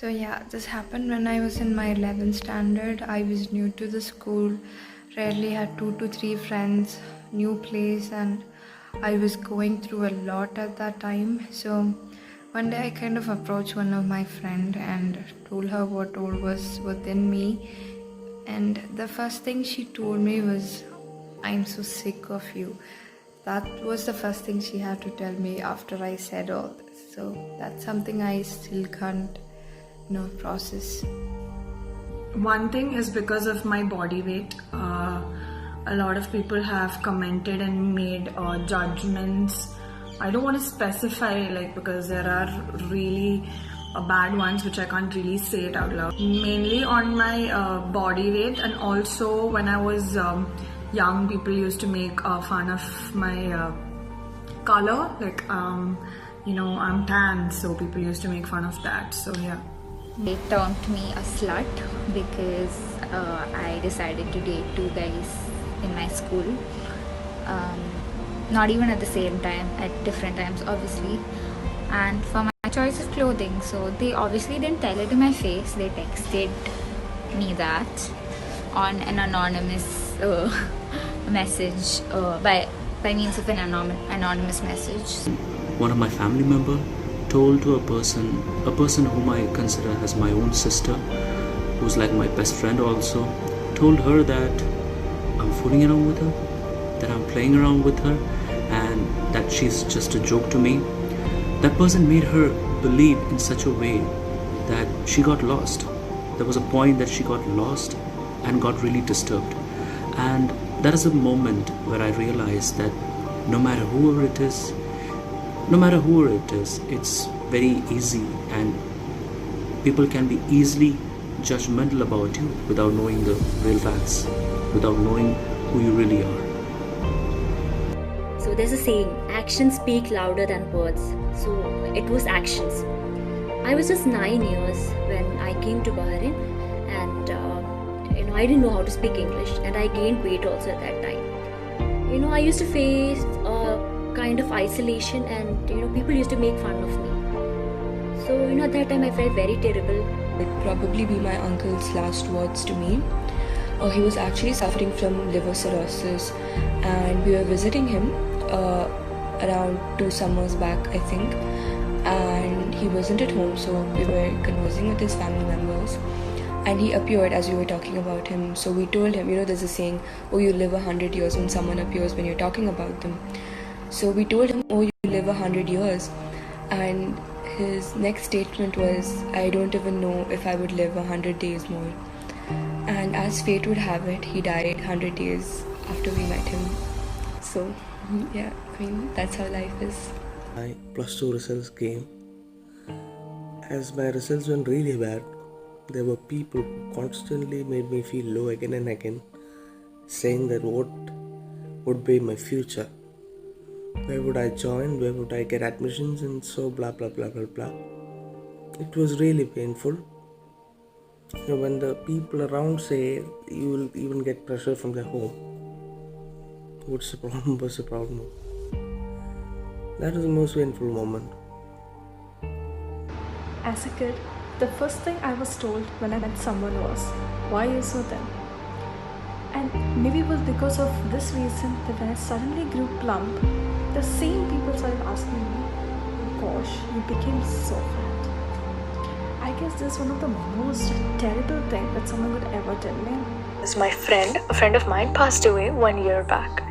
So yeah, this happened when I was in my 11th standard. I was new to the school, rarely had 2 to 3 friends, new place, and I was going through a lot at that time. So one day I kind of approached one of my friend and told her what all was within me. And the first thing she told me was, "I'm so sick of you." That was the first thing she had to tell me after I said all this. So that's something I still can't, process. One thing is because of my body weight. A lot of people have commented and made judgments. I don't want to specify, because there are really bad ones which I can't really say it out loud. Mainly on my body weight, and also when I was young, people used to make fun of my color. I'm tan, so people used to make fun of that. So yeah. They termed me a slut because I decided to date 2 guys in my school. Not even at the same time, at different times obviously. And for my choice of clothing, so they obviously didn't tell it to my face. They texted me that on an anonymous message by means of an anonymous message. One of my family member told to a person whom I consider as my own sister, who's like my best friend also, told her that I'm fooling around with her, that I'm playing around with her, and that she's just a joke to me. That person made her believe in such a way that she got lost. There was a point that she got lost and got really disturbed. And that is a moment where I realized that no matter who it is, it's very easy, and people can be easily judgmental about you without knowing the real facts, without knowing who you really are. So there's a saying, actions speak louder than words. So it was actions. I was just 9 years when I came to Bahrain, and I didn't know how to speak English, and I gained weight also at that time. I used to face kind of isolation, and people used to make fun of me. So at that time I felt very terrible. It would probably be my uncle's last words to me. He was actually suffering from liver cirrhosis, and we were visiting him around 2 summers back, I think, and he wasn't at home, so we were conversing with his family members, and he appeared as we were talking about him. So we told him, there's a saying, oh, you live 100 years when someone appears when you're talking about them. So we told him, oh, you live 100 years. And his next statement was, I don't even know if I would live 100 days more. And as fate would have it, he died 100 days after we met him. So, yeah, that's how life is. My plus 2 results came. As my results went really bad, there were people who constantly made me feel low again and again, saying that what would be my future. Where would I join? Where would I get admissions? And so blah blah blah blah blah. It was really painful. When the people around say you will even get pressure from their home. What's the problem? What's the problem? That was the most painful moment. As a kid, the first thing I was told when I met someone was, why are you so thin? And maybe it was because of this reason that when I suddenly grew plump, the same people started asking me, gosh, you became so fat. I guess this is one of the most terrible things that someone would ever tell me. My friend, a friend of mine, passed away 1 year back.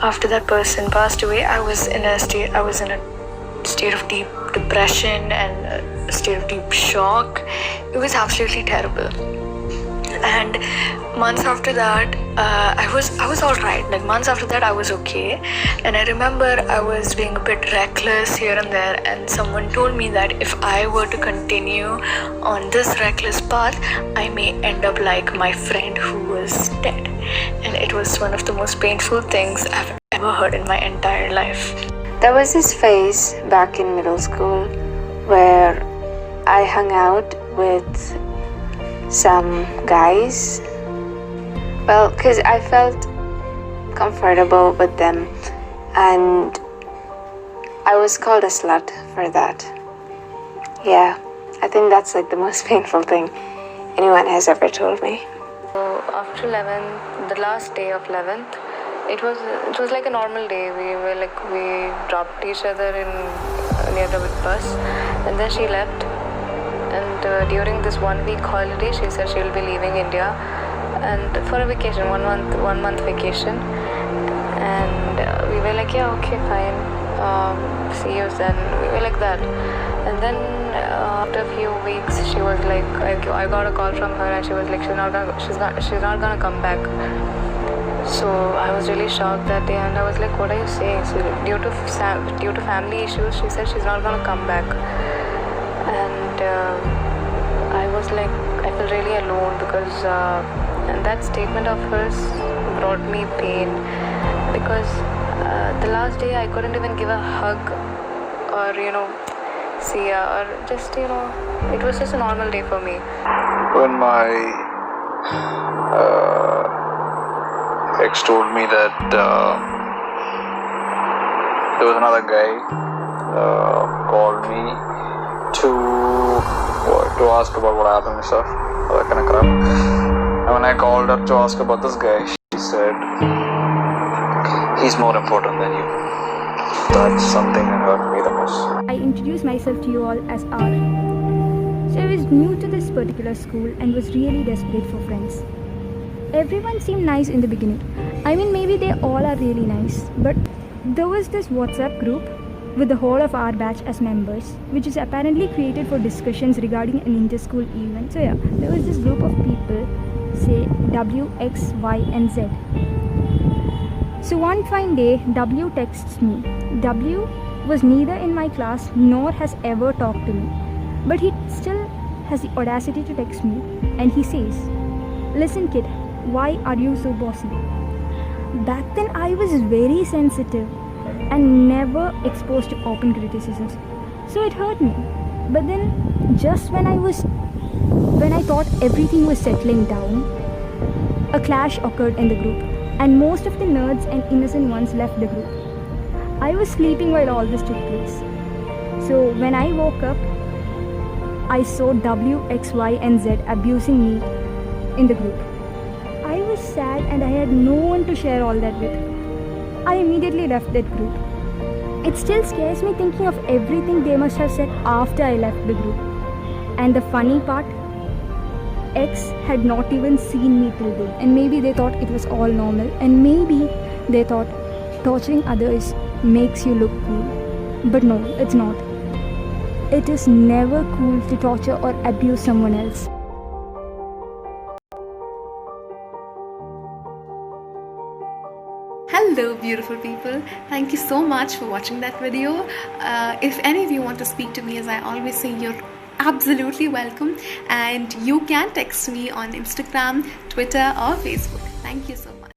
After that person passed away, I was in a state of deep depression and a state of deep shock. It was absolutely terrible. And months after that, I was all right. Months after that, I was okay. And I remember I was being a bit reckless here and there, and someone told me that if I were to continue on this reckless path, I may end up like my friend who was dead. And it was one of the most painful things I've ever heard in my entire life. There was this phase back in middle school where I hung out with some guys, because I felt comfortable with them, and I was called a slut for that. Yeah, I think that's like the most painful thing anyone has ever told me. So after 11th, the last day of 11th, it was like a normal day. We dropped each other in near the bus, and then she left. And during this 1 week holiday, she said she will be leaving India and for a vacation, 1 month vacation. And we were like, yeah, okay, fine. See you then. We were like that. And then after a few weeks, she was like, I got a call from her, and she was like, she's not gonna come back. So I was really shocked that day, and I was like, what are you saying? So due to family issues, she said she's not gonna come back. And I was like, I felt really alone because and that statement of hers brought me pain, because the last day I couldn't even give a hug or see her, or just it was just a normal day for me. When my ex told me that there was another guy called me to ask about what happened and stuff, all that kind of crap. And when I called her to ask about this guy, she said, he's more important than you. That's something that hurt me the most. I introduced myself to you all as R. So I was new to this particular school and was really desperate for friends. Everyone seemed nice in the beginning. I mean, maybe they all are really nice, but there was this WhatsApp group with the whole of our batch as members, which is apparently created for discussions regarding an inter-school event. So yeah, there was this group of people, say W, X, Y and Z. So one fine day, W texts me. W was neither in my class nor has ever talked to me, but he still has the audacity to text me, and he says, "Listen kid, why are you so bossy?" Back then I was very sensitive and never exposed to open criticisms, so it hurt me. But then just when I thought everything was settling down, a clash occurred in the group, and most of the nerds and innocent ones left the group. I was sleeping while all this took place. So when I woke up, I saw W, X, Y and Z abusing me in the group. I was sad and I had no one to share all that with. I immediately left that group. It still scares me thinking of everything they must have said after I left the group. And the funny part, X had not even seen me till then, and maybe they thought it was all normal, and maybe they thought torturing others makes you look cool. But no, it's not. It is never cool to torture or abuse someone else. Hello beautiful people, thank you so much for watching that video. If any of you want to speak to me, as I always say, you're absolutely welcome, and you can text me on Instagram, Twitter or Facebook. Thank you so much.